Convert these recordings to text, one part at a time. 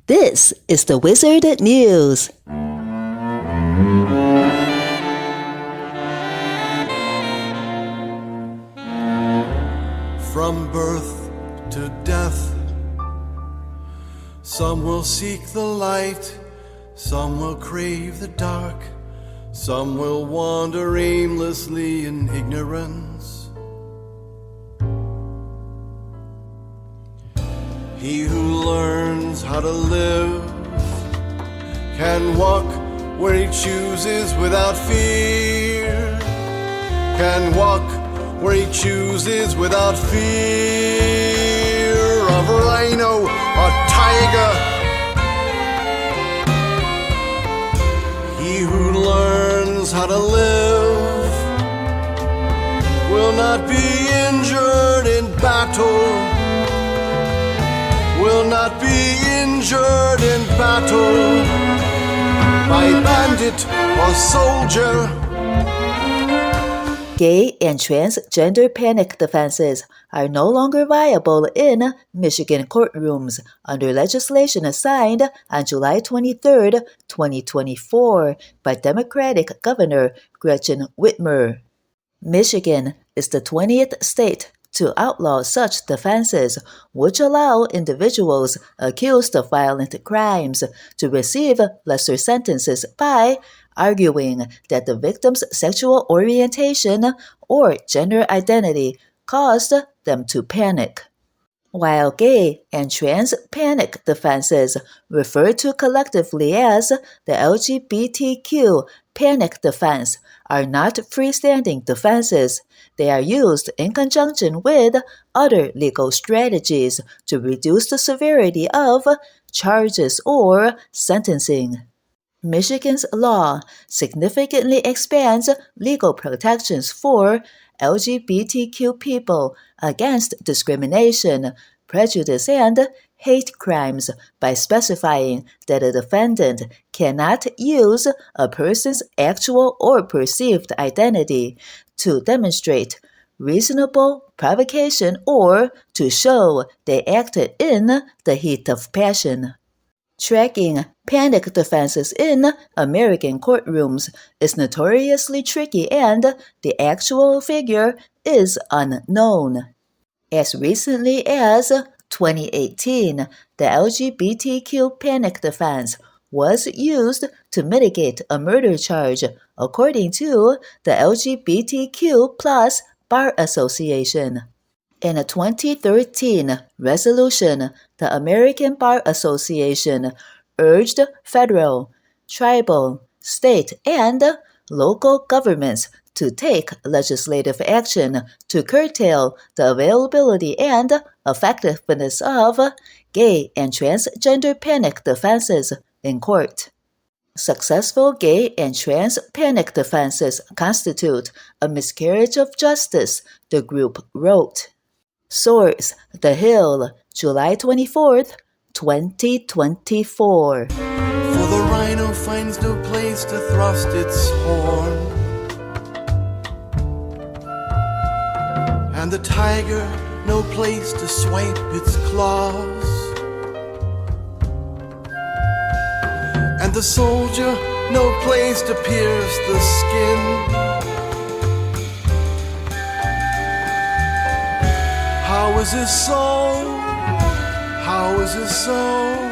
This is the WZRD News. From birth to death, some will seek the light, some will crave the dark, some will wander aimlessly in ignorance. He who learns how to live can walk where he chooses without fear, can walk where he chooses without fear of a rhino or tiger. He who learns how to live will not be injured in battle, will not be injured in battle by bandit or soldier. Gay and transgender panic defenses are no longer viable in Michigan courtrooms under legislation signed on July 23, 2024 by Democratic Governor Gretchen Whitmer. Michigan is the 20th state to outlaw such defenses, which allow individuals accused of violent crimes to receive lesser sentences by arguing that the victim's sexual orientation or gender identity caused them to panic. While gay and trans panic defenses, referred to collectively as the LGBTQ panic defense, are not freestanding defenses, they are used in conjunction with other legal strategies to reduce the severity of charges or sentencing. Michigan's law significantly expands legal protections for LGBTQ people against discrimination, prejudice, and hate crimes by specifying that a defendant cannot use a person's actual or perceived identity to demonstrate reasonable provocation or to show they acted in the heat of passion. Tracking panic defenses in American courtrooms is notoriously tricky and the actual figure is unknown. As recently as 2018, the LGBTQ panic defense was used to mitigate a murder charge, according to the LGBTQ Plus Bar Association. In a 2013 resolution, the American Bar Association urged federal, tribal, state, and local governments to take legislative action to curtail the availability and effectiveness of gay and transgender panic defenses in court. Successful gay and trans panic defenses constitute a miscarriage of justice, the group wrote. Source: The Hill, July 24, 2024. For the rhino finds no place to thrust its horn, and the tiger no place to swipe its claws, and the soldier no place to pierce the skin. How is this so? How is this so?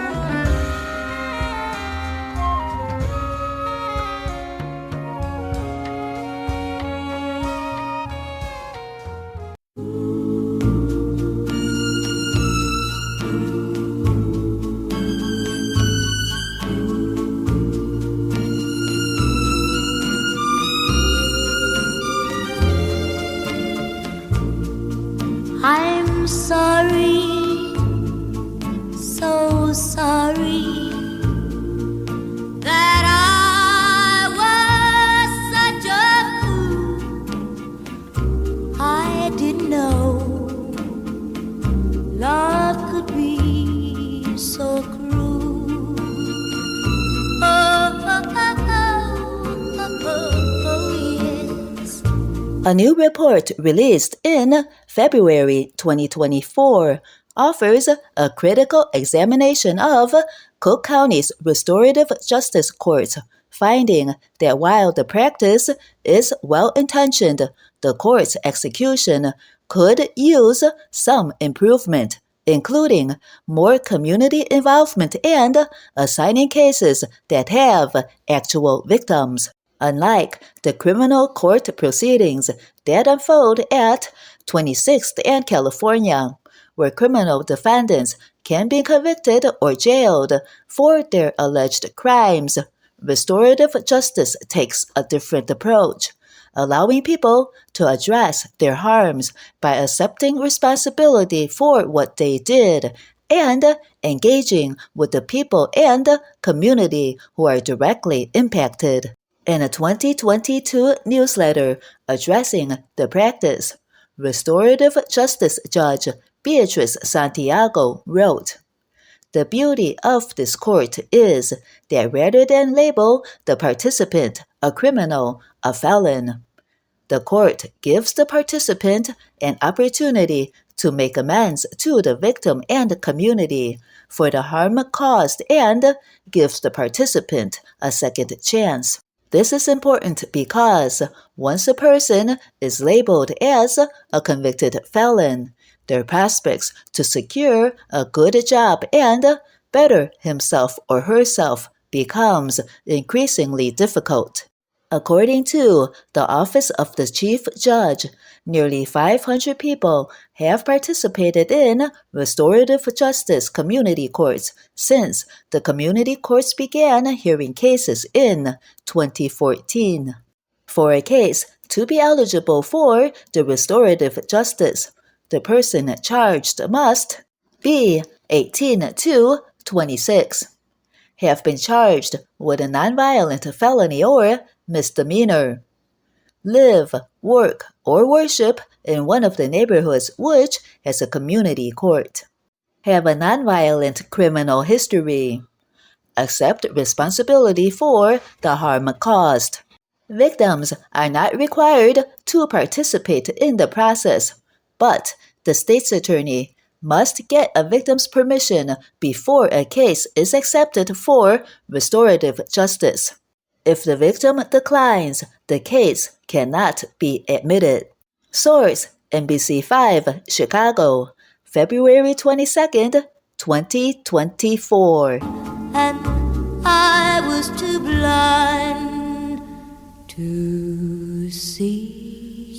I'm sorry, so sorry that I was such a fool. I didn't know love could be so cruel. A new report released in February 2024 offers a critical examination of Cook County's Restorative Justice Court, finding that while the practice is well-intentioned, the court's execution could use some improvement, including more community involvement and assigning cases that have actual victims. Unlike the criminal court proceedings that unfold at 26th and California, where criminal defendants can be convicted or jailed for their alleged crimes, restorative justice takes a different approach, allowing people to address their harms by accepting responsibility for what they did and engaging with the people and community who are directly impacted. In a 2022 newsletter addressing the practice, restorative justice judge Beatriz Santiago wrote, "The beauty of this court is that rather than label the participant a criminal, a felon, the court gives the participant an opportunity to make amends to the victim and the community for the harm caused and gives the participant a second chance." This is important because once a person is labeled as a convicted felon, their prospects to secure a good job and better himself or herself becomes increasingly difficult. According to the Office of the Chief Judge, nearly 500 people have participated in restorative justice community courts since the community courts began hearing cases in 2014. For a case to be eligible for the restorative justice, the person charged must be 18 to 26, have been charged with a nonviolent felony or misdemeanor, live, work, or worship in one of the neighborhoods which has a community court, have a nonviolent criminal history, accept responsibility for the harm caused. Victims are not required to participate in the process, but the state's attorney must get a victim's permission before a case is accepted for restorative justice. If the victim declines, the case cannot be admitted. Source: NBC5, Chicago, February 22nd, 2024. And I was too blind to see.